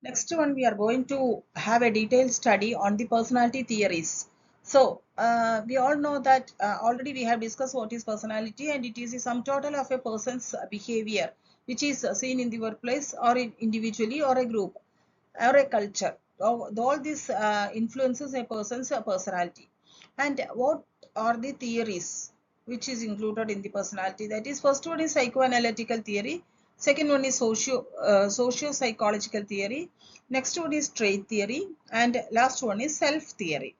Next one, we are going to have a detailed study on the personality theories. So, we all know that already we have discussed what is personality, and it is the sum total of a person's behavior, which is seen in the workplace or individually or a group or a culture. All this influences a person's personality. And what are the theories which is included in the personality? That is, first one is psychoanalytical theory. Second one is socio-psychological theory. Next one is trait theory. And last one is self theory.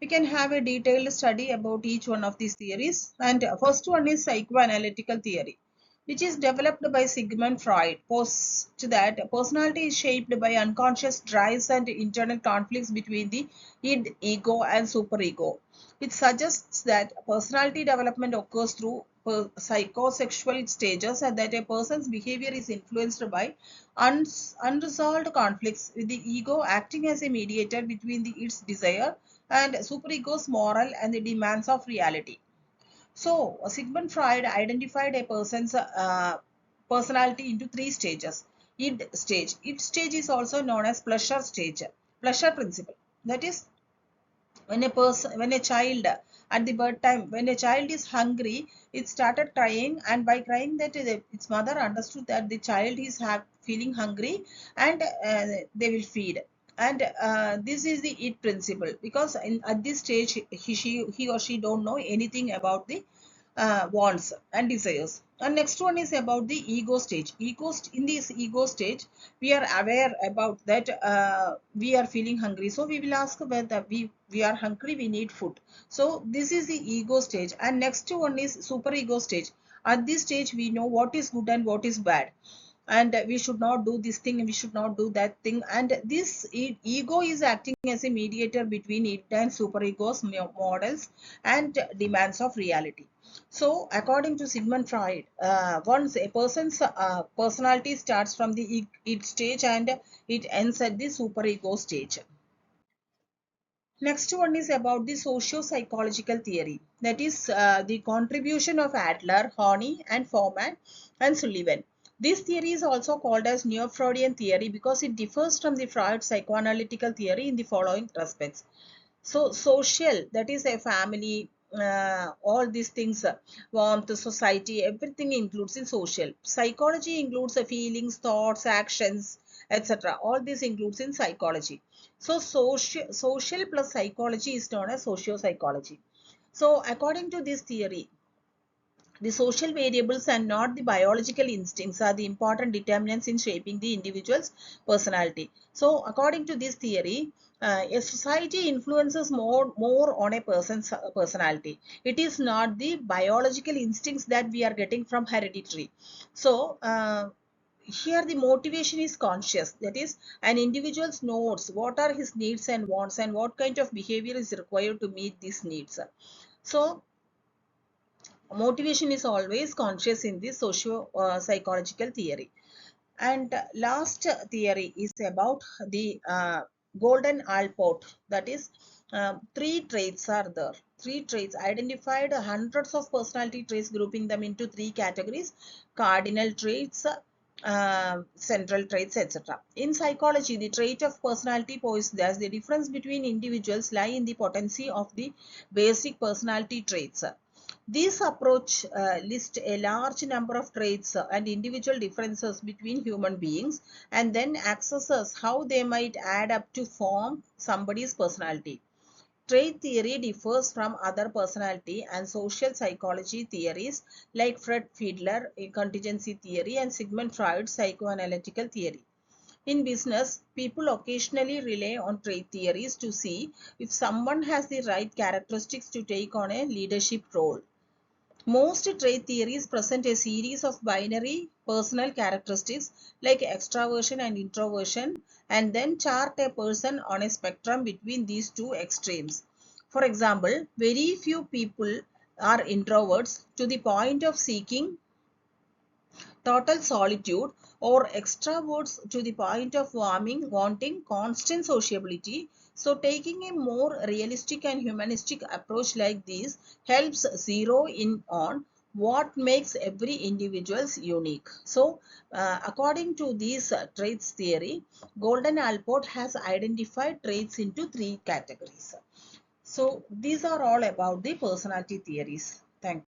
We can have a detailed study about each one of these theories. And first one is psychoanalytical theory, which is developed by Sigmund Freud. Posits that personality is shaped by unconscious drives and internal conflicts between the id, ego, and superego. It suggests that personality development occurs through psychosexual stages and that a person's behavior is influenced by unresolved conflicts, with the ego acting as a mediator between its desire and superego's moral and the demands of reality. So, Sigmund Freud identified a person's personality into three stages. Id stage. Id stage is also known as pleasure stage. Pleasure principle. That is, when a child at the birth time, when a child is hungry, it started crying, and by crying that its mother understood that the child is feeling hungry, and they will feed. And this is the id principle, because at this stage he or she don't know anything about the wants and desires. And next one is about the ego stage. In this ego stage, we are aware about that we are feeling hungry, so we will ask whether we are hungry, we need food. So this is the ego stage. And next one is super ego stage. At this stage, we know what is good and what is bad, and we should not do this thing and we should not do that thing. And this ego is acting as a mediator between it and superego's models and demands of reality. So, according to Sigmund Freud, once a person's personality starts from the id stage and it ends at the superego stage. Next one is about the socio-psychological theory. That is the contribution of Adler, Horney, and Forman and Sullivan. This theory is also called as Neo-Freudian theory because it differs from the Freud psychoanalytical theory in the following respects. So, social, that is a family, all these things, warmth, society, everything includes in social. Psychology includes the feelings, thoughts, actions, etc. All this includes in psychology. So, social plus psychology is known as socio-psychology. So, according to this theory, the social variables and not the biological instincts are the important determinants in shaping the individual's personality. So, according to this theory, a society influences more on a person's personality. It is not the biological instincts that we are getting from hereditary. So, here the motivation is conscious. That is, an individual knows what are his needs and wants and what kind of behavior is required to meet these needs. So, motivation is always conscious in this socio-psychological theory. And last theory is about the golden Alport. That is, three traits are there. Three traits identified, hundreds of personality traits, grouping them into three categories: cardinal traits, central traits, etc. In psychology, the trait of personality posits as the difference between individuals lie in the potency of the basic personality traits. This approach lists a large number of traits and individual differences between human beings and then assesses how they might add up to form somebody's personality. Trait theory differs from other personality and social psychology theories like Fred Fiedler contingency theory and Sigmund Freud psychoanalytical theory. In business, people occasionally rely on trait theories to see if someone has the right characteristics to take on a leadership role. Most trait theories present a series of binary personal characteristics like extraversion and introversion and then chart a person on a spectrum between these two extremes. For example, very few people are introverts to the point of seeking total solitude, or extroverts to the point of wanting constant sociability. So taking a more realistic and humanistic approach like this helps zero in on what makes every individual's unique. So according to these traits theory, Golden Alport has identified traits into 3 categories. So these are all about the personality theories. Thank you.